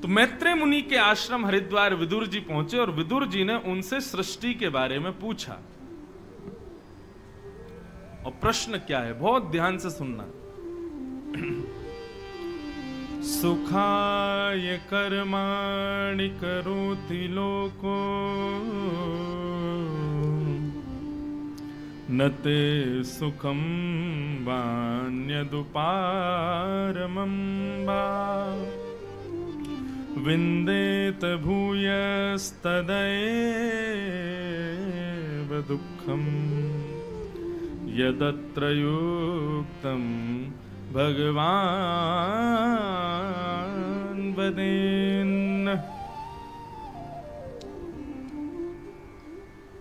तो मैत्रेय मुनि के आश्रम हरिद्वार विदुर जी पहुंचे और विदुर जी ने उनसे सृष्टि के बारे में पूछा। और प्रश्न क्या है, बहुत ध्यान से सुनना। सुखाय कर्माणि करोति लोको न ते सुखम वान्यदुपारमं वा विन्देत भूयस्तदैव दुःखम् यदत्र युक्तं भगवान् वदेन्।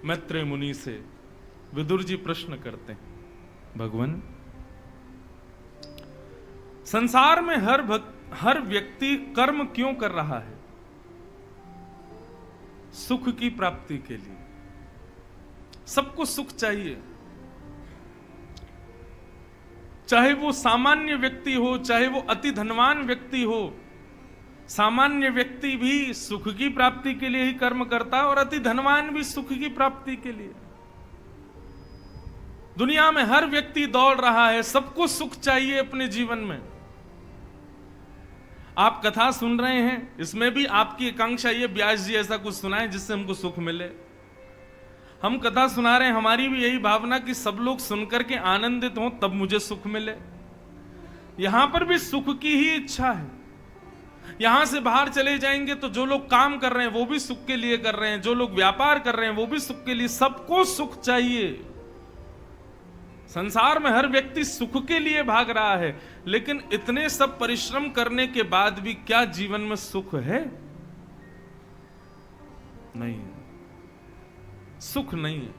मैत्रेय मुनि से विदुर जी प्रश्न करते हैं, भगवान संसार में हर व्यक्ति कर्म क्यों कर रहा है? सुख की प्राप्ति के लिए। सबको सुख चाहिए, चाहे वो सामान्य व्यक्ति हो, चाहे वो अति धनवान व्यक्ति हो। सामान्य व्यक्ति भी सुख की प्राप्ति के लिए ही कर्म करता है और अति धनवान भी सुख की प्राप्ति के लिए। दुनिया में हर व्यक्ति दौड़ रहा है, सबको सुख चाहिए अपने जीवन में। आप कथा सुन रहे हैं, इसमें भी आपकी आकांक्षा ये व्यास जी ऐसा कुछ सुनाए जिससे हमको सुख मिले। हम कथा सुना रहे हैं, हमारी भी यही भावना कि सब लोग सुनकर के आनंदित हों तब मुझे सुख मिले। यहां पर भी सुख की ही इच्छा है। यहां से बाहर चले जाएंगे तो जो लोग काम कर रहे हैं वो भी सुख के लिए कर रहे हैं, जो लोग व्यापार कर रहे हैं वो भी सुख के लिए। सबको सुख चाहिए। संसार में हर व्यक्ति सुख के लिए भाग रहा है, लेकिन इतने सब परिश्रम करने के बाद भी क्या जीवन में सुख है? नहीं है, सुख नहीं है।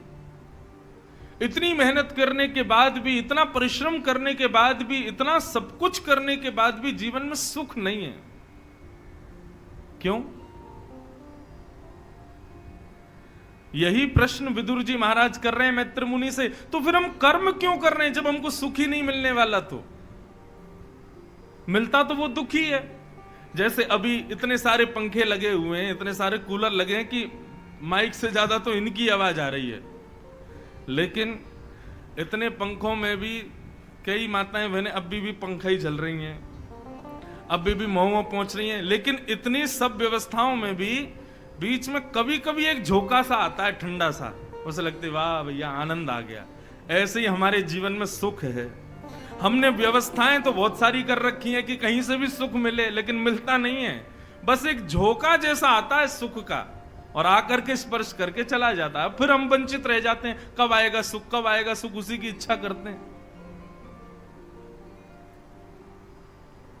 इतनी मेहनत करने के बाद भी, इतना परिश्रम करने के बाद भी, इतना सब कुछ करने के बाद भी जीवन में सुख नहीं है। क्यों? यही प्रश्न विदुर जी महाराज कर रहे हैं मैत्र मुनि से। तो फिर हम कर्म क्यों कर रहे हैं जब हमको सुख ही नहीं मिलने वाला? तो मिलता तो वो दुख ही है। जैसे अभी इतने सारे पंखे लगे हुए हैं, इतने सारे कूलर लगे हैं कि माइक से ज्यादा तो इनकी आवाज आ रही है, लेकिन इतने पंखों में भी कई माताएं बहनें अभी भी पंखा ही चल रही हैं, अभी भी महुआ पहुंच रही हैं। लेकिन इतनी सब व्यवस्थाओं में भी बीच में कभी कभी एक झोंका सा आता है, ठंडा सा, उसे लगती वाह भैया आनंद आ गया। ऐसे ही हमारे जीवन में सुख है। हमने व्यवस्थाएं तो बहुत सारी कर रखी हैं कि कहीं से भी सुख मिले, लेकिन मिलता नहीं है। बस एक झोंका जैसा आता है सुख का और आकर के स्पर्श करके चला जाता है। फिर हम वंचित रह जाते हैं, कब आएगा सुख, कब आएगा सुख, उसी की इच्छा करते हैं।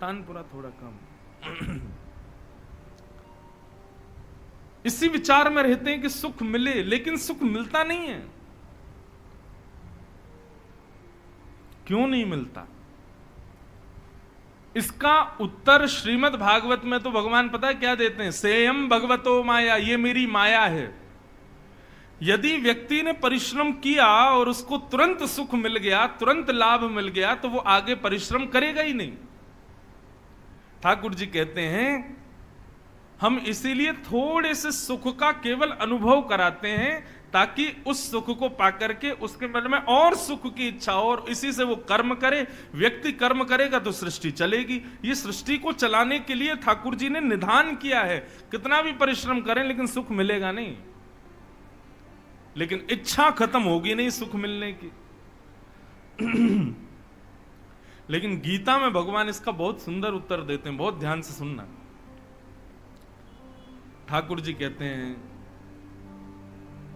तानपुरा थोड़ा कम। इसी विचार में रहते हैं कि सुख मिले, लेकिन सुख मिलता नहीं है। क्यों नहीं मिलता? इसका उत्तर श्रीमद् भागवत में तो भगवान पता है क्या देते हैं? सेयम भगवतो माया, ये मेरी माया है। यदि व्यक्ति ने परिश्रम किया और उसको तुरंत सुख मिल गया, तुरंत लाभ मिल गया, तो वो आगे परिश्रम करेगा ही नहीं। ठाकुर जी कहते हैं हम इसीलिए थोड़े से सुख का केवल अनुभव कराते हैं, ताकि उस सुख को पाकर के उसके मन में और सुख की इच्छा हो और इसी से वो कर्म करे। व्यक्ति कर्म करेगा तो सृष्टि चलेगी। ये सृष्टि को चलाने के लिए ठाकुर जी ने निधान किया है। कितना भी परिश्रम करें लेकिन सुख मिलेगा नहीं, लेकिन इच्छा खत्म होगी नहीं सुख मिलने की। लेकिन गीता में भगवान इसका बहुत सुंदर उत्तर देते हैं, बहुत ध्यान से सुनना। ठाकुर जी कहते हैं,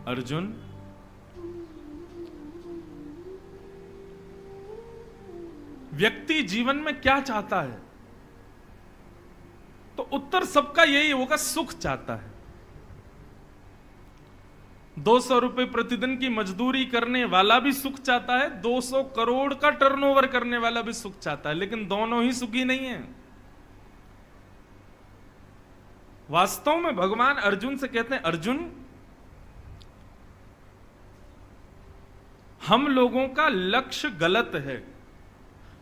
अर्जुन व्यक्ति जीवन में क्या चाहता है? तो उत्तर सबका यही होगा, सुख चाहता है। 200 रुपए प्रतिदिन की मजदूरी करने वाला भी सुख चाहता है, 200 करोड़ का टर्नओवर करने वाला भी सुख चाहता है, लेकिन दोनों ही सुखी नहीं है। वास्तव में भगवान अर्जुन से कहते हैं, अर्जुन हम लोगों का लक्ष्य गलत है।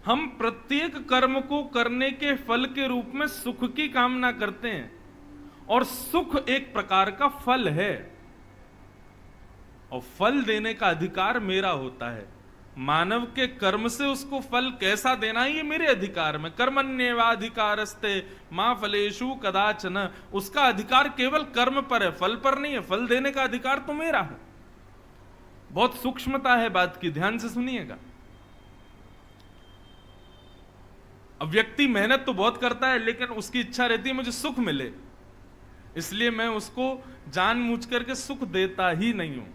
हम प्रत्येक कर्म को करने के फल के रूप में सुख की कामना करते हैं, और सुख एक प्रकार का फल है, और फल देने का अधिकार मेरा होता है। मानव के कर्म से उसको फल कैसा देना है ये मेरे अधिकार में। कर्मण्येवाधिकारस्ते मां फलेषु कदाचन, उसका अधिकार केवल कर्म पर है, फल पर नहीं है। फल देने का अधिकार तो मेरा है। बहुत सूक्ष्मता है बात की, ध्यान से सुनिएगा। अब व्यक्ति मेहनत तो बहुत करता है, लेकिन उसकी इच्छा रहती है मुझे सुख मिले, इसलिए मैं उसको जानबूझ करके सुख देता ही नहीं हूं,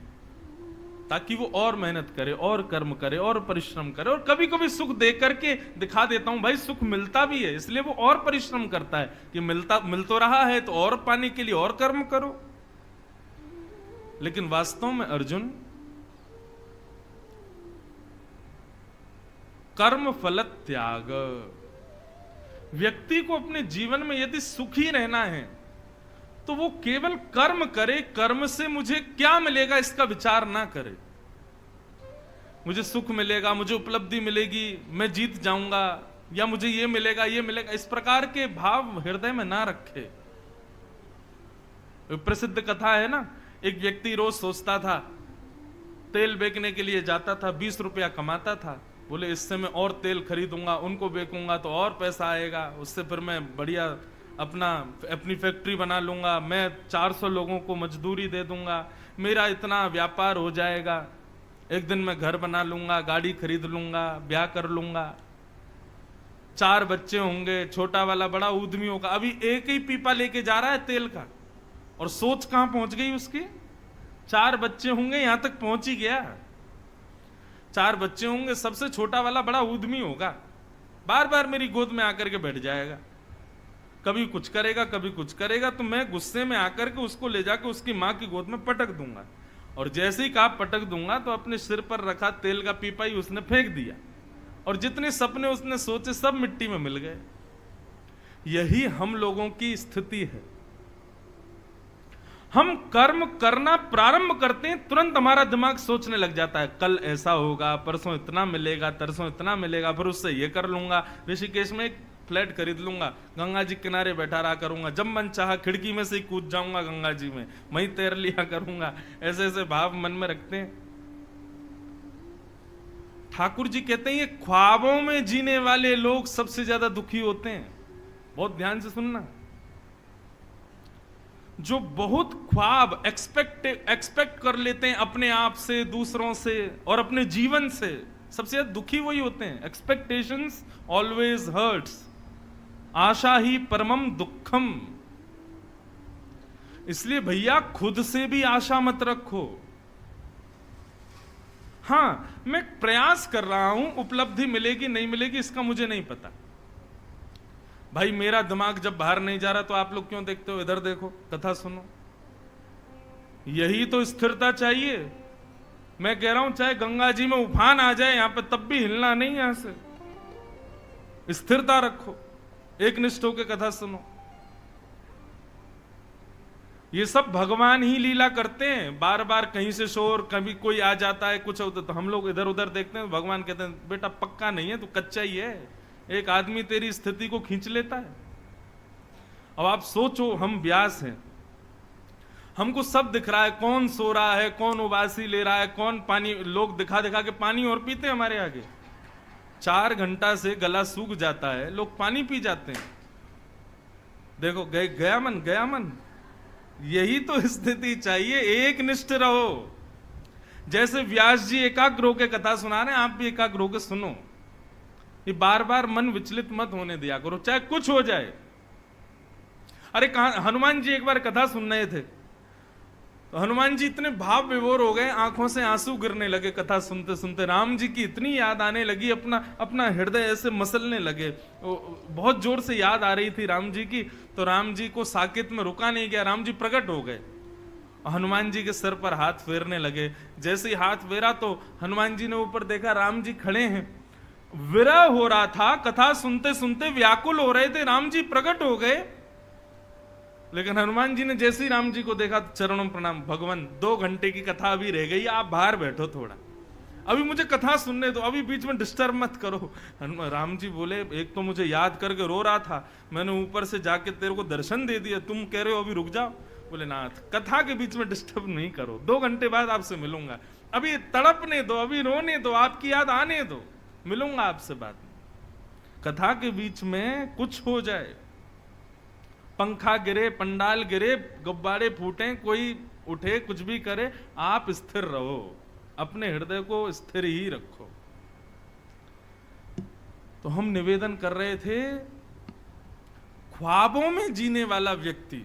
ताकि वो और मेहनत करे और कर्म करे और परिश्रम करे, और कभी कभी सुख दे करके दिखा देता हूं भाई सुख मिलता भी है, इसलिए वो और परिश्रम करता है कि मिल तो रहा है तो और पाने के लिए और कर्म करो। लेकिन वास्तव में अर्जुन, कर्म फल त्याग, व्यक्ति को अपने जीवन में यदि सुखी रहना है तो वो केवल कर्म करे, कर्म से मुझे क्या मिलेगा इसका विचार ना करे। मुझे सुख मिलेगा, मुझे उपलब्धि मिलेगी, मैं जीत जाऊंगा, या मुझे ये मिलेगा ये मिलेगा, इस प्रकार के भाव हृदय में ना रखे। प्रसिद्ध कथा है ना, एक व्यक्ति रोज सोचता था, तेल बेचने के लिए जाता था, 20 रुपया कमाता था, बोले इससे मैं और तेल खरीदूंगा, उनको बेचूंगा तो और पैसा आएगा, उससे फिर मैं बढ़िया अपनी फैक्ट्री बना लूंगा, मैं 400 लोगों को मजदूरी दे दूंगा, मेरा इतना व्यापार हो जाएगा, एक दिन मैं घर बना लूंगा, गाड़ी खरीद लूंगा, ब्याह कर लूंगा, 4 बच्चे होंगे, छोटा वाला बड़ा उद्यमी होगा। अभी एक ही पीपा लेके जा रहा है तेल का, और सोच कहां पहुंच गई उसकी, 4 बच्चे होंगे, यहां तक पहुंच ही गया। 4 बच्चे होंगे, सबसे छोटा वाला बड़ा उद्यमी होगा, बार बार मेरी गोद में आकर के बैठ जाएगा, कभी कुछ करेगा कभी कुछ करेगा, तो मैं गुस्से में आकर के उसको ले जाकर उसकी मां की गोद में पटक दूंगा, और जैसे ही कहा पटक दूंगा तो अपने सिर पर रखा तेल का पीपा ही उसने फेंक दिया, और जितने सपने उसने सोचे सब मिट्टी में मिल गए। यही हम लोगों की स्थिति है। हम कर्म करना प्रारंभ करते हैं, तुरंत हमारा दिमाग सोचने लग जाता है कल ऐसा होगा, परसों इतना मिलेगा, तरसों इतना मिलेगा, फिर उससे ये कर लूंगा, ऋषिकेश में एक फ्लैट खरीद लूंगा, गंगा जी किनारे बैठा रहा करूंगा, जब मन चाहा खिड़की में से ही कूद जाऊंगा गंगा जी में, वहीं तैर लिया करूंगा। ऐसे ऐसे भाव मन में रखते हैं। ठाकुर जी कहते हैं ये ख्वाबों में जीने वाले लोग सबसे ज्यादा दुखी होते हैं। बहुत ध्यान से सुनना, जो बहुत ख्वाब एक्सपेक्ट कर लेते हैं अपने आप से, दूसरों से और अपने जीवन से, सबसे ज्यादा दुखी वही होते हैं। एक्सपेक्टेशंस ऑलवेज हर्ट्स, आशा ही परमम दुखम। इसलिए भैया खुद से भी आशा मत रखो। हां, मैं प्रयास कर रहा हूं, उपलब्धि मिलेगी नहीं मिलेगी इसका मुझे नहीं पता। भाई मेरा दिमाग जब बाहर नहीं जा रहा तो आप लोग क्यों देखते हो, इधर देखो, कथा सुनो। यही तो स्थिरता चाहिए। मैं कह रहा हूं चाहे गंगा जी में उफान आ जाए यहां पे, तब भी हिलना नहीं, यहां से स्थिरता रखो, एक निष्ठ होकर कथा सुनो। ये सब भगवान ही लीला करते हैं। बार बार कहीं से शोर, कभी कोई आ जाता है, कुछ होता, तो हम लोग इधर उधर देखते हैं, भगवान कहते हैं बेटा पक्का नहीं है, तू कच्चा ही है, एक आदमी तेरी स्थिति को खींच लेता है। अब आप सोचो, हम व्यास हैं, हमको सब दिख रहा है, कौन सो रहा है, कौन उबासी ले रहा है, कौन पानी, लोग दिखा दिखा के पानी और पीते हैं हमारे आगे। 4 घंटा से गला सूख जाता है, लोग पानी पी जाते हैं। देखो गया मन। यही तो स्थिति चाहिए, एक निष्ठ रहो। जैसे व्यास जी एकाग्र होकर कथा सुना रहे हैं, आप भी एकाग्र होकर सुनो। ये बार बार मन विचलित मत होने दिया करो, चाहे कुछ हो जाए। अरे कहां, हनुमान जी एक बार कथा सुन रहे थे, तो हनुमान जी इतने भाव विभोर हो गए, आंखों से आंसू गिरने लगे कथा सुनते सुनते। राम जी की इतनी याद आने लगी, अपना हृदय ऐसे मसलने लगे, बहुत जोर से याद आ रही थी राम जी की। तो राम जी को साकेत में रुका नहीं गया, राम जी प्रकट हो गए, हनुमान जी के सर पर हाथ फेरने लगे। जैसे ही हाथ फेरा तो हनुमान जी ने ऊपर देखा, राम जी खड़े हैं। विरह हो रहा था, कथा सुनते सुनते व्याकुल हो रहे थे, राम जी प्रकट हो गए। लेकिन हनुमान जी ने जैसे ही राम जी को देखा तो चरणों प्रणाम, भगवान 2 घंटे की कथा अभी रह गई, आप बाहर बैठो थोड़ा। अभी मुझे कथा सुनने दो, अभी बीच में डिस्टर्ब मत करो। राम जी बोले, एक तो मुझे याद करके रो रहा था, मैंने ऊपर से जाके तेरे को दर्शन दे दिया, तुम कह रहे हो अभी रुक जाओ। बोले नाथ, कथा के बीच में डिस्टर्ब नहीं करो, 2 घंटे बाद आपसे मिलूंगा, अभी तड़पने दो, अभी रोने दो, आपकी याद आने दो, मिलूंगा आपसे बाद में। कथा के बीच में कुछ हो जाए, पंखा गिरे, पंडाल गिरे, गुब्बारे फूटे, कोई उठे, कुछ भी करे, आप स्थिर रहो, अपने हृदय को स्थिर ही रखो। तो हम निवेदन कर रहे थे, ख्वाबों में जीने वाला व्यक्ति,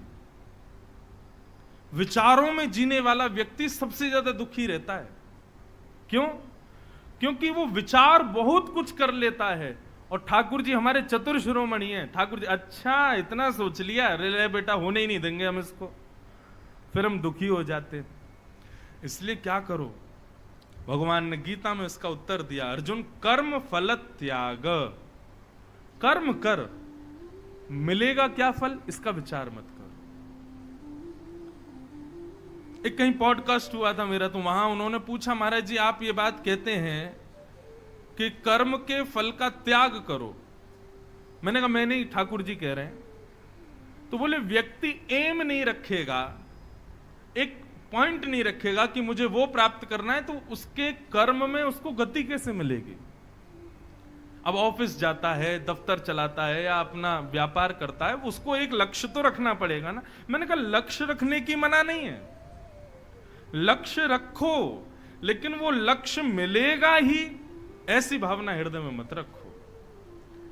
विचारों में जीने वाला व्यक्ति सबसे ज्यादा दुखी रहता है। क्यों? क्योंकि वो विचार बहुत कुछ कर लेता है, और ठाकुर जी हमारे चतुर शिरोमणि हैं। ठाकुर जी, अच्छा इतना सोच लिया, अरे बेटा होने ही नहीं देंगे हम इसको, फिर हम दुखी हो जाते हैं। इसलिए क्या करो, भगवान ने गीता में इसका उत्तर दिया, अर्जुन कर्म फल त्याग, कर्म कर, मिलेगा क्या फल इसका विचार मत करो। एक कहीं पॉडकास्ट हुआ था मेरा, तो वहां उन्होंने पूछा, महाराज जी आप ये बात कहते हैं कि कर्म के फल का त्याग करो। मैंने कहा मैं नहीं, ठाकुर जी कह रहे हैं। तो बोले व्यक्ति एम नहीं रखेगा, एक पॉइंट नहीं रखेगा कि मुझे वो प्राप्त करना है, तो उसके कर्म में उसको गति कैसे मिलेगी। अब ऑफिस जाता है, दफ्तर चलाता है या अपना व्यापार करता है, उसको एक लक्ष्य तो रखना पड़ेगा ना। मैंने कहा लक्ष्य रखने की मना नहीं है, लक्ष्य रखो, लेकिन वो लक्ष्य मिलेगा ही ऐसी भावना हृदय में मत रखो।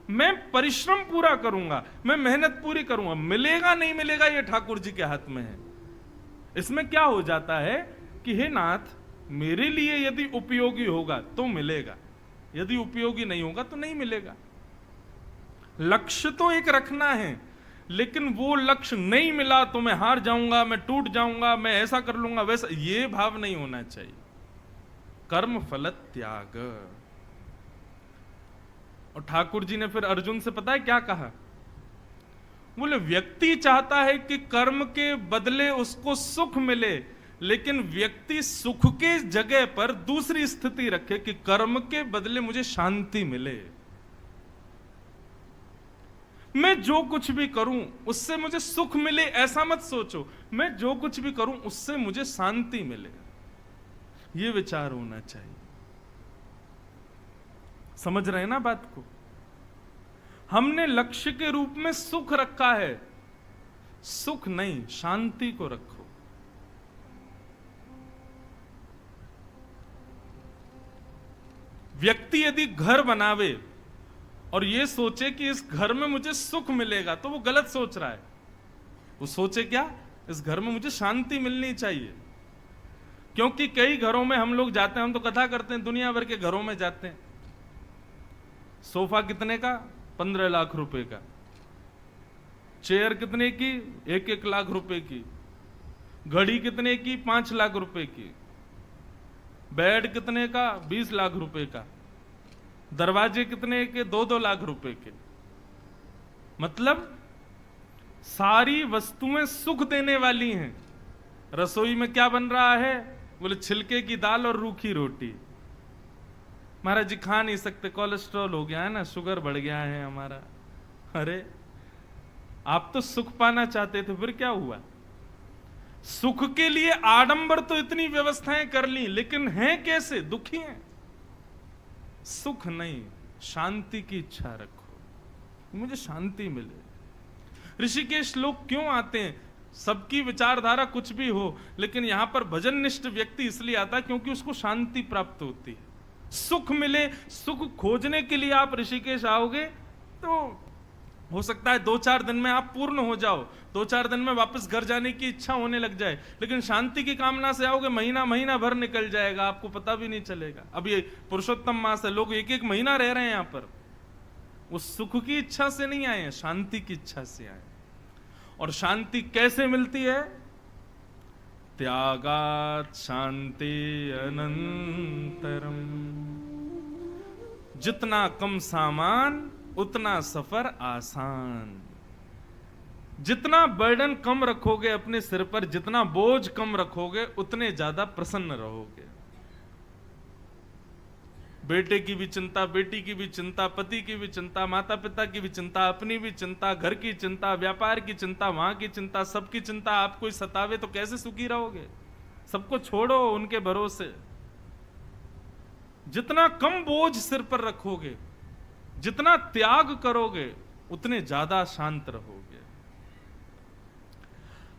मैं परिश्रम पूरा करूंगा, मैं मेहनत पूरी करूंगा, मिलेगा नहीं मिलेगा ये ठाकुर जी के हाथ में है। इसमें क्या हो जाता है कि हे नाथ, मेरे लिए यदि उपयोगी होगा तो मिलेगा, यदि उपयोगी नहीं होगा तो नहीं मिलेगा। लक्ष्य तो एक रखना है, लेकिन वो लक्ष्य नहीं मिला तो मैं हार जाऊंगा, मैं टूट जाऊंगा, मैं ऐसा कर लूंगा वैसा, ये भाव नहीं होना चाहिए। कर्म फल त्याग। और ठाकुर जी ने फिर अर्जुन से पता है क्या कहा? बोले व्यक्ति चाहता है कि कर्म के बदले उसको सुख मिले, लेकिन व्यक्ति सुख के जगह पर दूसरी स्थिति रखे कि कर्म के बदले मुझे शांति मिले। मैं जो कुछ भी करूं उससे मुझे सुख मिले ऐसा मत सोचो, मैं जो कुछ भी करूं उससे मुझे शांति मिले, ये विचार होना चाहिए। समझ रहे हैं ना बात को? हमने लक्ष्य के रूप में सुख रखा है, सुख नहीं, शांति को रखो। व्यक्ति यदि घर बनावे और ये सोचे कि इस घर में मुझे सुख मिलेगा, तो वो गलत सोच रहा है। वो सोचे क्या, इस घर में मुझे शांति मिलनी चाहिए। क्योंकि कई घरों में हम लोग जाते हैं, हम तो कथा करते हैं, दुनिया भर के घरों में जाते हैं। सोफा कितने का? 15 लाख रुपए का। चेयर कितने की? 1-1 लाख रुपए की। घड़ी कितने की? 5 लाख रुपए की। बेड कितने का? 20 लाख रुपए का। दरवाजे कितने के? 2-2 लाख रुपए के। मतलब सारी वस्तुएं सुख देने वाली हैं। रसोई में क्या बन रहा है? बोले छिलके की दाल और रूखी रोटी। महाराज जी खा नहीं सकते, कोलेस्ट्रॉल हो गया है ना, शुगर बढ़ गया है हमारा। अरे आप तो सुख पाना चाहते थे, फिर क्या हुआ? सुख के लिए आडंबर तो इतनी व्यवस्थाएं कर ली, लेकिन हैं कैसे? दुखी हैं। सुख नहीं, शांति की इच्छा रखो, मुझे शांति मिले। ऋषिकेश लोग क्यों आते हैं? सबकी विचारधारा कुछ भी हो, लेकिन यहां पर भजननिष्ठ व्यक्ति इसलिए आता है क्योंकि उसको शांति प्राप्त होती है, सुख मिले। सुख खोजने के लिए आप ऋषिकेश आओगे तो हो सकता है 2-4 दिन में आप पूर्ण हो जाओ, 2-4 दिन में वापस घर जाने की इच्छा होने लग जाए। लेकिन शांति की कामना से आओगे, महीना भर निकल जाएगा, आपको पता भी नहीं चलेगा। अब ये पुरुषोत्तम मास है, लोग 1-1 महीना रह रहे हैं यहां पर। वो सुख की इच्छा से नहीं आए हैं, शांति की इच्छा से आए। और शांति कैसे मिलती है? त्यागात् शांति अनंतरम। जितना कम सामान उतना सफर आसान। जितना बर्डन कम रखोगे अपने सिर पर, जितना बोझ कम रखोगे, उतने ज्यादा प्रसन्न रहोगे। बेटे की भी चिंता, बेटी की भी चिंता, पति की भी चिंता, माता पिता की भी चिंता, अपनी भी चिंता, घर की चिंता, व्यापार की चिंता, वहां की चिंता, सबकी चिंता आपको सतावे तो कैसे सुखी रहोगे? सबको छोड़ो उनके भरोसे। जितना कम बोझ सिर पर रखोगे, जितना त्याग करोगे, उतने ज्यादा शांत रहोगे।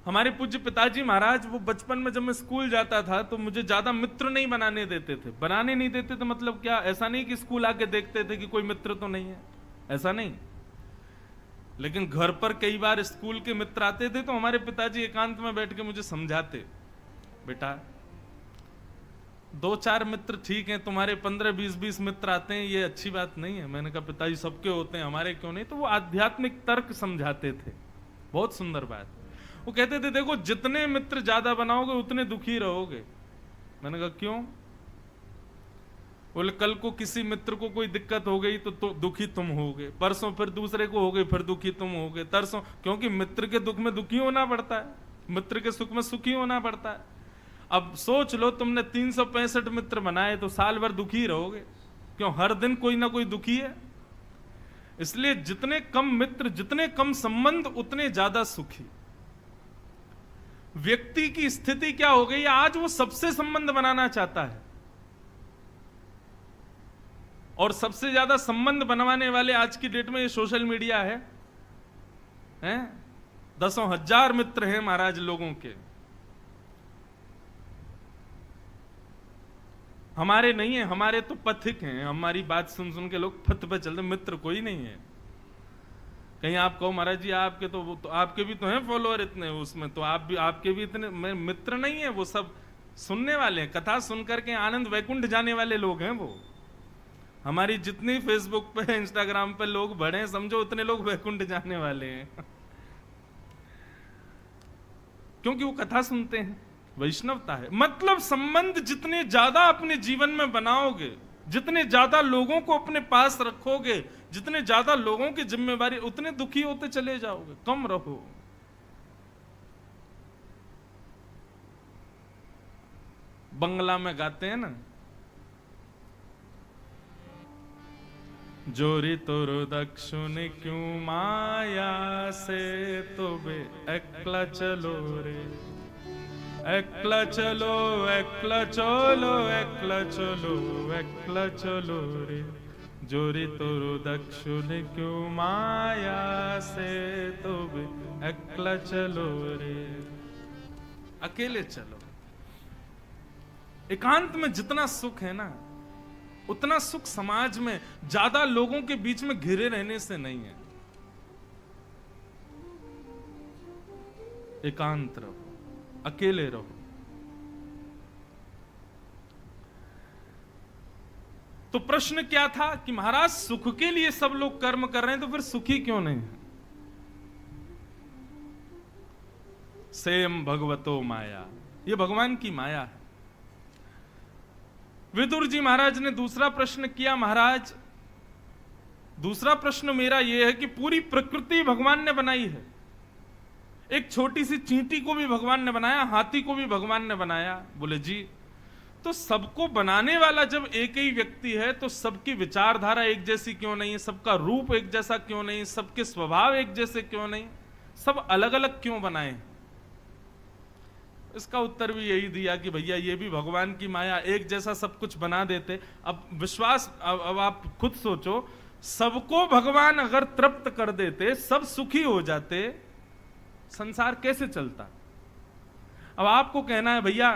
हमारे पूज्य पिताजी महाराज, वो बचपन में जब मैं स्कूल जाता था तो मुझे ज्यादा मित्र नहीं बनाने देते थे। बनाने नहीं देते थे मतलब क्या? ऐसा नहीं कि स्कूल आके देखते थे कि कोई मित्र तो नहीं है, ऐसा नहीं। लेकिन घर पर कई बार स्कूल के मित्र आते थे तो हमारे पिताजी एकांत में बैठ के मुझे समझाते, बेटा 2-4 मित्र ठीक हैं, तुम्हारे 15-20 मित्र आते हैं, ये अच्छी बात नहीं है। मैंने कहा पिताजी सबके होते हैं, हमारे क्यों नहीं? तो वो आध्यात्मिक तर्क समझाते थे, बहुत सुंदर बात। वो कहते थे देखो जितने मित्र ज्यादा बनाओगे उतने दुखी रहोगे। मैंने कहा क्यों? बोले कल को किसी मित्र को कोई दिक्कत हो गई तो दुखी तुम होगे, परसों फिर दूसरे को हो गई, फिर दुखी तुम होगे, तरसों, क्योंकि मित्र के दुख में दुखी होना पड़ता है, मित्र के सुख में सुखी होना पड़ता है। अब सोच लो तुमने 365 मित्र बनाए तो साल भर दुखी रहोगे, क्यों? हर दिन कोई ना कोई दुखी है। इसलिए जितने कम मित्र, जितने कम संबंध, उतने ज्यादा सुखी। व्यक्ति की स्थिति क्या हो गई, आज वो सबसे संबंध बनाना चाहता है, और सबसे ज्यादा संबंध बनवाने वाले आज की डेट में ये सोशल मीडिया है, हैं? 10,000 मित्र हैं महाराज लोगों के। हमारे नहीं है, हमारे तो पथिक हैं, हमारी बात सुन सुन के लोग पथ पे चलते, मित्र कोई नहीं है। कहीं आप कहो महाराज जी आपके तो आपके भी तो हैं फॉलोअर इतने, उसमें तो आप भी, आपके भी इतने, मित्र नहीं है, वो सब सुनने वाले हैं, कथा सुनकर के आनंद वैकुंठ जाने वाले लोग हैं वो। हमारी जितनी फेसबुक पे, इंस्टाग्राम पे लोग बढ़े, समझो उतने लोग वैकुंठ जाने वाले हैं क्योंकि वो कथा सुनते हैं, वैष्णवता है। मतलब संबंध जितने ज्यादा अपने जीवन में बनाओगे, जितने ज्यादा लोगों को अपने पास रखोगे, जितने ज्यादा लोगों की जिम्मेवारी, उतने दुखी होते चले जाओगे। कम रहो। बंगला में गाते हैं ना, जोरी तोरो दक्षुण क्यों माया से, तो बे एकला चलो रे, एकला चलो, एकला चलो, एकला चलो, एकला चलो रे, जोरी तोरो दक्षुण क्यों माया से, तो बे एकला चलो रे। अकेले चलो। एकांत में जितना सुख है ना, उतना सुख समाज में ज्यादा लोगों के बीच में घिरे रहने से नहीं है। एकांत रहो, अकेले रहो। तो प्रश्न क्या था कि महाराज सुख के लिए सब लोग कर्म कर रहे हैं, तो फिर सुखी क्यों नहीं है? सेम भगवतो माया, ये भगवान की माया है। विदुर जी महाराज ने दूसरा प्रश्न किया, महाराज दूसरा प्रश्न मेरा यह है कि पूरी प्रकृति भगवान ने बनाई है, एक छोटी सी चींटी को भी भगवान ने बनाया, हाथी को भी भगवान ने बनाया। बोले जी, तो सबको बनाने वाला जब एक ही व्यक्ति है तो सबकी विचारधारा एक जैसी क्यों नहीं है? सबका रूप एक जैसा क्यों नहीं? सबके स्वभाव एक जैसे क्यों नहीं? सब अलग अलग क्यों बनाए? इसका उत्तर भी यही दिया कि भैया ये भी भगवान की माया, एक जैसा सब कुछ बना देते। अब विश्वास, अब आप खुद सोचो, सबको भगवान अगर तृप्त कर देते, सब सुखी हो जाते, संसार कैसे चलता? अब आपको कहना है भैया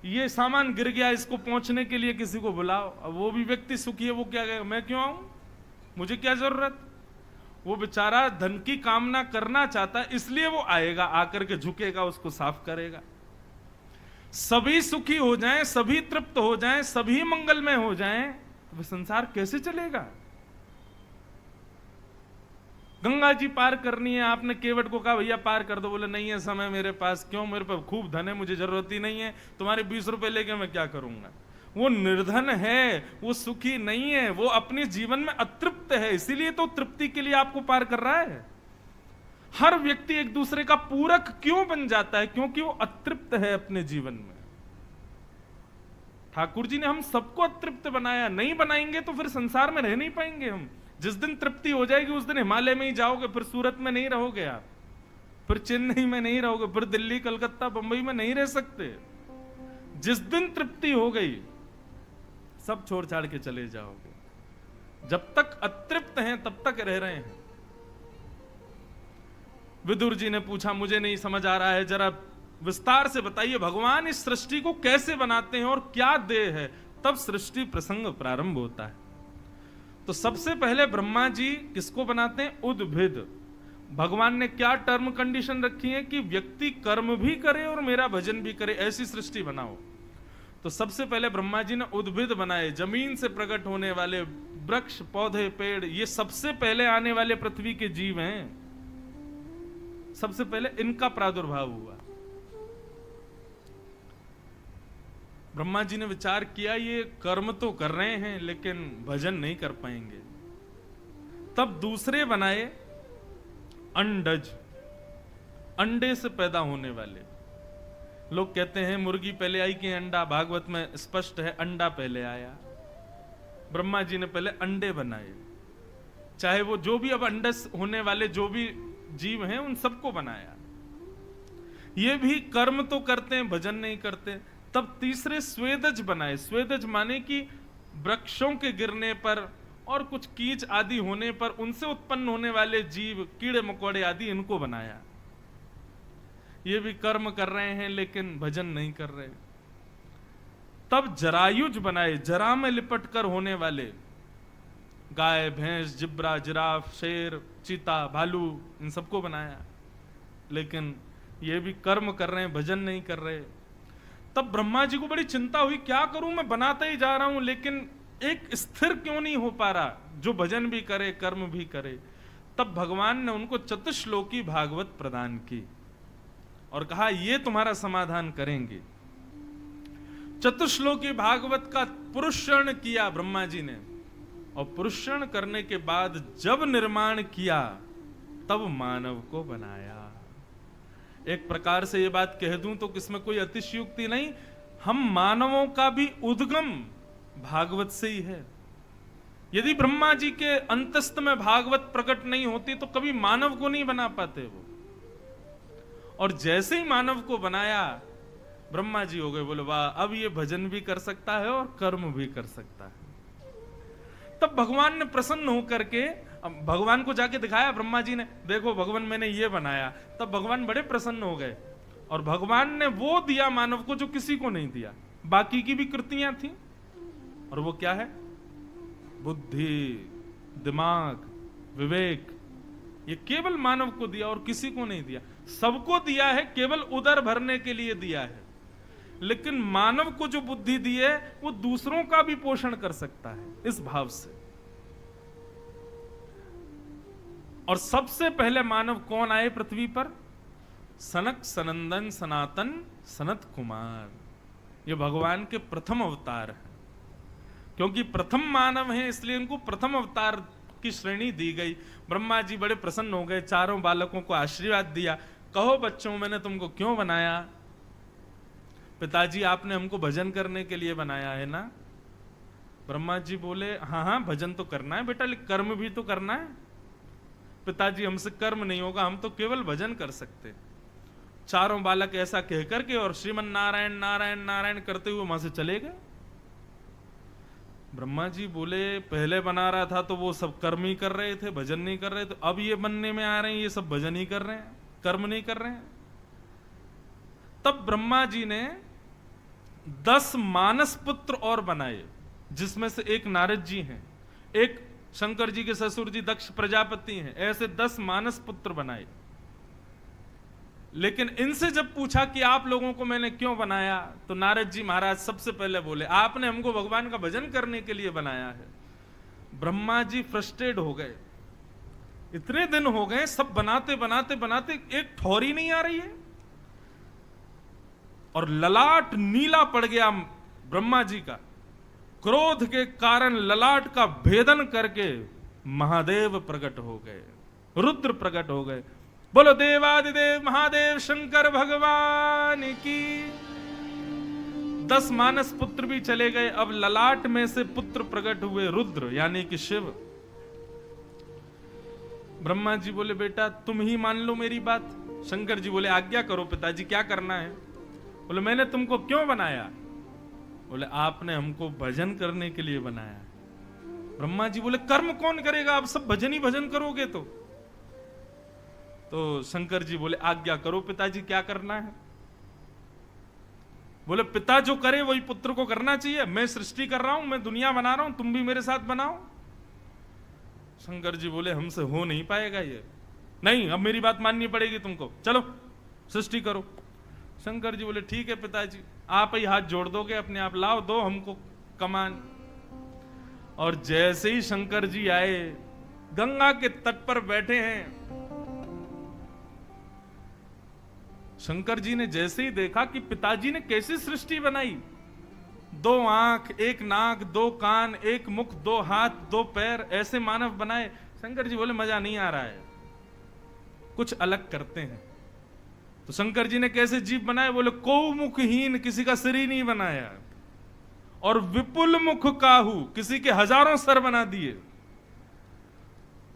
ये सामान गिर गया, इसको पहुंचने के लिए किसी को बुलाओ। अब वो भी व्यक्ति सुखी है, वो क्या कहेगा, मैं क्यों आऊं, मुझे क्या जरूरत? वो बेचारा धन की कामना करना चाहता है, इसलिए वो आएगा, आकर के झुकेगा, उसको साफ करेगा। सभी सुखी हो जाएं, सभी तृप्त हो जाएं, सभी मंगलमय हो जाएं, तो संसार कैसे चलेगा? गंगा जी पार करनी है, आपने केवट को कहा भैया पार कर दो, बोले नहीं है समय मेरे पास। क्यों? मेरे पास खूब धन है, मुझे जरूरत ही नहीं है, तुम्हारे 20 रुपए लेके मैं क्या करूंगा? वो निर्धन है, वो सुखी नहीं है, वो अपने जीवन में अतृप्त है, इसीलिए तो तृप्ति के लिए आपको पार कर रहा है। हर व्यक्ति एक दूसरे का पूरक क्यों बन जाता है? क्योंकि वो अतृप्त है अपने जीवन में। ठाकुर जी ने हम सबको अतृप्त बनाया, नहीं बनाएंगे तो फिर संसार में रह नहीं पाएंगे हम। जिस दिन तृप्ति हो जाएगी उस दिन हिमालय में ही जाओगे, फिर सूरत में नहीं रहोगे आप, फिर चेन्नई में नहीं रहोगे, फिर दिल्ली कलकत्ता बंबई में नहीं रह सकते। जिस दिन तृप्ति हो गई सब छोड़ छाड़ के चले जाओगे। जब तक अतृप्त हैं तब तक रह रहे हैं। विदुर जी ने पूछा, मुझे नहीं समझ आ रहा है, जरा विस्तार से बताइए भगवान इस सृष्टि को कैसे बनाते हैं और क्या देह है। तब सृष्टि प्रसंग प्रारंभ होता है। तो सबसे पहले ब्रह्मा जी किसको बनाते हैं? उद्भिद। भगवान ने क्या टर्म कंडीशन रखी है कि व्यक्ति कर्म भी करे और मेरा भजन भी करे, ऐसी सृष्टि बनाओ। तो सबसे पहले ब्रह्मा जी ने उद्भिद बनाए, जमीन से प्रकट होने वाले वृक्ष, पौधे, पेड़, ये सबसे पहले आने वाले पृथ्वी के जीव हैं। सबसे पहले इनका प्रादुर्भाव हुआ। ब्रह्मा जी ने विचार किया ये कर्म तो कर रहे हैं लेकिन भजन नहीं कर पाएंगे। तब दूसरे बनाए अंडज, अंडे से पैदा होने वाले। लोग कहते हैं मुर्गी पहले आई कि अंडा, भागवत में स्पष्ट है अंडा पहले आया। ब्रह्मा जी ने पहले अंडे बनाए, चाहे वो जो भी अब अंडस होने वाले जो भी जीव हैं उन सबको बनाया। ये भी कर्म तो करते हैं, भजन नहीं करते। तब तीसरे स्वेदज बनाए। स्वेदज माने कि वृक्षों के गिरने पर और कुछ कीच आदि होने पर उनसे उत्पन्न होने वाले जीव, कीड़े मकोड़े आदि, इनको बनाया। ये भी कर्म कर रहे हैं लेकिन भजन नहीं कर रहे। तब जरायुज बनाए, जरा में लिपट कर होने वाले, गाय, भैंस, जिब्रा, जिराफ, शेर, चीता, भालू, इन सबको बनाया। लेकिन ये भी कर्म कर रहे हैं, भजन नहीं कर रहे। तब ब्रह्मा जी को बड़ी चिंता हुई, क्या करूं, मैं बनाता ही जा रहा हूं लेकिन एक स्थिर क्यों नहीं हो पा रहा जो भजन भी करे कर्म भी करे। तब भगवान ने उनको चतुश्लोकी भागवत प्रदान की और कहा ये तुम्हारा समाधान करेंगे। चतुश्लोकी भागवत का पुरुषण किया ब्रह्मा जी ने, और पुरुषण करने के बाद जब निर्माण किया तब मानव को बनाया। एक प्रकार से ये बात कह दूं तो किसमें कोई अतिशयोक्ति नहीं, हम मानवों का भी उद्गम भागवत से ही है। यदि ब्रह्मा जी के अंतस्थ में भागवत प्रकट नहीं होती तो कभी मानव को नहीं बना पाते वो। और जैसे ही मानव को बनाया ब्रह्मा जी हो गए, बोले वाह, अब ये भजन भी कर सकता है और कर्म भी कर सकता है। तब भगवान ने प्रसन्न होकर के भगवान को जाके दिखाया ब्रह्मा जी ने, देखो भगवान मैंने ये बनाया। तब भगवान बड़े प्रसन्न हो गए और भगवान ने वो दिया मानव को जो किसी को नहीं दिया। बाकी की भी कृतियां थी और वो क्या है? बुद्धि, दिमाग, विवेक, ये केवल मानव को दिया और किसी को नहीं दिया। सबको दिया है, केवल उदर भरने के लिए दिया है, लेकिन मानव को जो बुद्धि दी है वो दूसरों का भी पोषण कर सकता है इस भाव से। और सबसे पहले मानव कौन आए पृथ्वी पर? सनक सनंदन सनातन सनत कुमार। ये भगवान के प्रथम अवतार है। क्योंकि प्रथम मानव हैं इसलिए इनको प्रथम अवतार की श्रेणी दी गई। ब्रह्मा जी बड़े प्रसन्न हो गए, चारों बालकों को आशीर्वाद दिया। कहो बच्चों, मैंने तुमको क्यों बनाया? पिताजी आपने हमको भजन करने के लिए बनाया है ना? ब्रह्मा जी बोले हाँ हाँ, भजन तो करना है बेटा, लेकिन कर्म भी तो करना है। पिताजी हमसे कर्म नहीं होगा, हम तो केवल भजन कर सकते। चारों बालक ऐसा कह करके और श्रीमन नारायण नारायण नारायण करते हुए वहां से चले गए। ब्रह्मा जी बोले पहले बना रहा था तो वो सब कर्म ही कर रहे थे, भजन नहीं कर रहे थे, अब ये बनने में आ रहे हैं, ये सब भजन ही कर रहे हैं, कर्म नहीं कर रहे हैं। तब ब्रह्मा जी ने 10 मानस पुत्र और बनाए, जिसमें से एक नारद जी हैं, एक शंकर जी के ससुर जी दक्ष प्रजापति हैं। ऐसे 10 मानस पुत्र बनाए। लेकिन इनसे जब पूछा कि आप लोगों को मैंने क्यों बनाया, तो नारद जी महाराज सबसे पहले बोले आपने हमको भगवान का भजन करने के लिए बनाया है। ब्रह्मा जी फ्रस्ट्रेट हो गए, इतने दिन हो गए सब बनाते बनाते बनाते एक ठौरी नहीं आ रही है, और ललाट नीला पड़ गया ब्रह्मा जी का। क्रोध के कारण ललाट का भेदन करके महादेव प्रकट हो गए, रुद्र प्रकट हो गए। बोलो देवादिदेव महादेव शंकर भगवान की। 10 मानस पुत्र भी चले गए। अब ललाट में से पुत्र प्रकट हुए, रुद्र यानी कि शिव। ब्रह्मा जी बोले बेटा तुम ही मान लो मेरी बात। शंकर जी बोले आज्ञा करो पिताजी, क्या करना है? बोले मैंने तुमको क्यों बनाया? बोले आपने हमको भजन करने के लिए बनाया। ब्रह्मा जी बोले कर्म कौन करेगा, आप सब भजन ही भजन करोगे तो शंकर जी बोले आज्ञा करो पिताजी, क्या करना है? बोले पिता जो करे वही पुत्र को करना चाहिए। मैं सृष्टि कर रहा हूं, मैं दुनिया बना रहा हूं, तुम भी मेरे साथ बनाओ। शंकर जी बोले हमसे हो नहीं पाएगा ये, नहीं अब मेरी बात माननी पड़ेगी तुमको, चलो सृष्टि करो। शंकर जी बोले ठीक है पिताजी, आप ही हाथ जोड़ दोगे अपने आप, लाओ दो हमको कमान। और जैसे ही शंकर जी आए, गंगा के तट पर बैठे हैं, शंकर जी ने जैसे ही देखा कि पिताजी ने कैसी सृष्टि बनाई, 2 आंख, 1 नाक, 2 कान, 1 मुख, 2 हाथ, 2 पैर, ऐसे मानव बनाए। शंकर जी बोले मजा नहीं आ रहा है, कुछ अलग करते हैं। तो शंकर जी ने कैसे जीव बनाए? बोले को मुखहीन, किसी का सिर ही नहीं बनाया, और विपुल मुख काहू, किसी के हजारों सर बना दिए,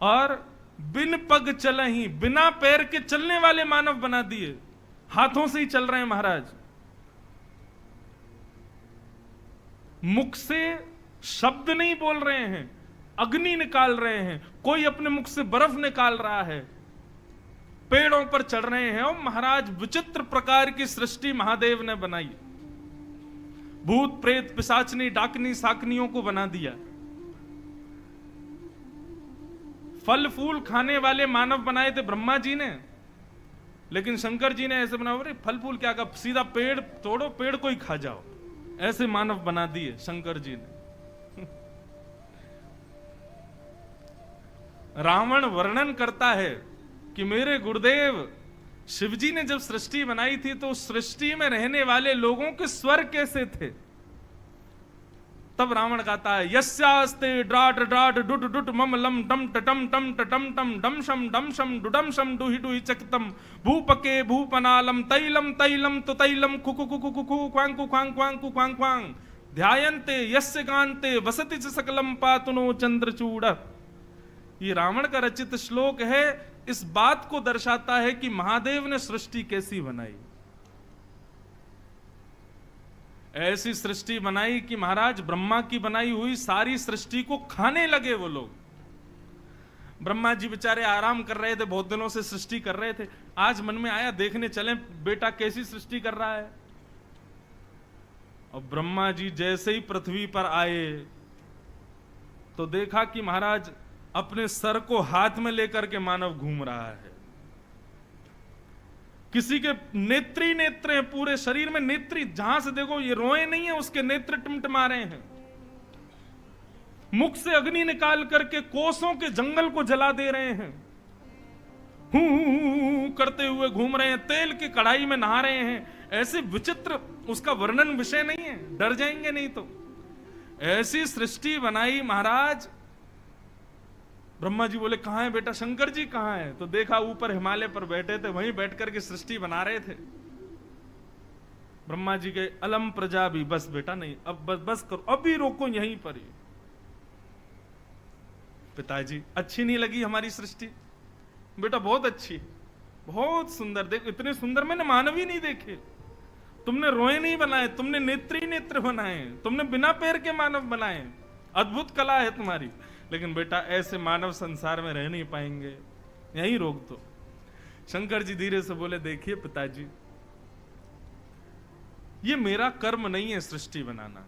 और बिन पग चलही, बिना पैर के चलने वाले मानव बना दिए, हाथों से ही चल रहे हैं महाराज। मुख से शब्द नहीं बोल रहे हैं, अग्नि निकाल रहे हैं, कोई अपने मुख से बर्फ निकाल रहा है, पेड़ों पर चढ़ रहे हैं। और महाराज विचित्र प्रकार की सृष्टि महादेव ने बनाई। भूत प्रेत पिशाचनी डाकनी साकनियों को बना दिया। फल फूल खाने वाले मानव बनाए थे ब्रह्मा जी ने, लेकिन शंकर जी ने ऐसे बनाया, अरे फल फूल क्या का, सीधा पेड़ तोड़ो, पेड़ को ही खा जाओ, ऐसे मानव बना दिए शंकर जी ने। रावण वर्णन करता है कि मेरे गुरुदेव शिवजी ने जब सृष्टि बनाई थी तो उस सृष्टि में रहने वाले लोगों के स्वर कैसे थे। तब रावण गाता है यस्यास्ते ड्राट ड्राट डुट डुट मम लम टम टम टम टम टम डम शम डुडम शम डुहि डुहि चकतम भूपके भूपनालम तैलम तैलम तो तैलम कुकु कुकु कुकु क्वांग क्वांग क्वांग क्वांग क्वांग ध्यायन्ते यस्य कांते वसति च सकलम पातुनो चंद्रचूड़। ये रावण का रचित श्लोक है, इस बात को दर्शाता है कि महादेव ने सृष्टि कैसी बनाई। ऐसी सृष्टि बनाई कि महाराज ब्रह्मा की बनाई हुई सारी सृष्टि को खाने लगे वो लोग। ब्रह्मा जी बेचारे आराम कर रहे थे, बहुत दिनों से सृष्टि कर रहे थे, आज मन में आया देखने चले बेटा कैसी सृष्टि कर रहा है। और ब्रह्मा जी जैसे ही पृथ्वी पर आए तो देखा कि महाराज अपने सर को हाथ में लेकर के मानव घूम रहा है। किसी के नेत्री नेत्र हैं, पूरे शरीर में नेत्री, जहां से देखो ये रोए नहीं है, उसके नेत्र टिमटिमा रहे हैं। मुख से अग्नि निकाल करके कोसों के जंगल को जला दे रहे हैं, हूं करते हुए घूम रहे हैं, तेल की कढ़ाई में नहा रहे हैं। ऐसे विचित्र, उसका वर्णन विषय नहीं है, डर जाएंगे नहीं तो। ऐसी सृष्टि बनाई महाराज। ब्रह्मा जी बोले कहां है बेटा, शंकर जी कहां है? तो देखा ऊपर हिमालय पर बैठे थे, वहीं बैठ करके सृष्टि बना रहे थे। ब्रह्मा जी के अलम प्रजा भी, बस बेटा नहीं, अब बस करो, अभी रोको यहीं पर ही। पिताजी अच्छी नहीं लगी हमारी सृष्टि? बेटा बहुत अच्छी, बहुत सुंदर, देखो इतने सुंदर मैंने मानव ही नहीं देखे। तुमने रोए नहीं बनाए, तुमने नेत्री नेत्र बनाए, तुमने बिना पैर के मानव बनाए, अद्भुत कला है तुम्हारी। लेकिन बेटा ऐसे मानव संसार में रह नहीं पाएंगे, यहीं रोक दो। शंकर जी धीरे से बोले देखिए पिताजी, ये मेरा कर्म नहीं है सृष्टि बनाना,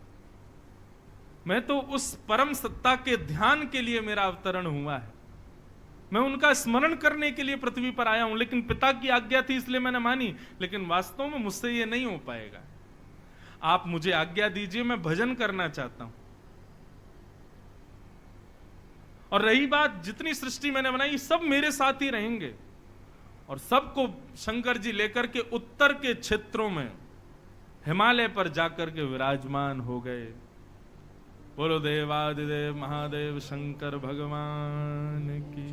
मैं तो उस परम सत्ता के ध्यान के लिए मेरा अवतरण हुआ है, मैं उनका स्मरण करने के लिए पृथ्वी पर आया हूं। लेकिन पिता की आज्ञा थी इसलिए मैंने मानी, लेकिन वास्तव में मुझसे ये नहीं हो पाएगा। आप मुझे आज्ञा दीजिए, मैं भजन करना चाहता हूं। और रही बात, जितनी सृष्टि मैंने बनाई सब मेरे साथ ही रहेंगे। और सबको शंकर जी लेकर के उत्तर के क्षेत्रों में हिमालय पर जाकर के विराजमान हो गए। बोलो देवादिदेव महादेव शंकर भगवान की।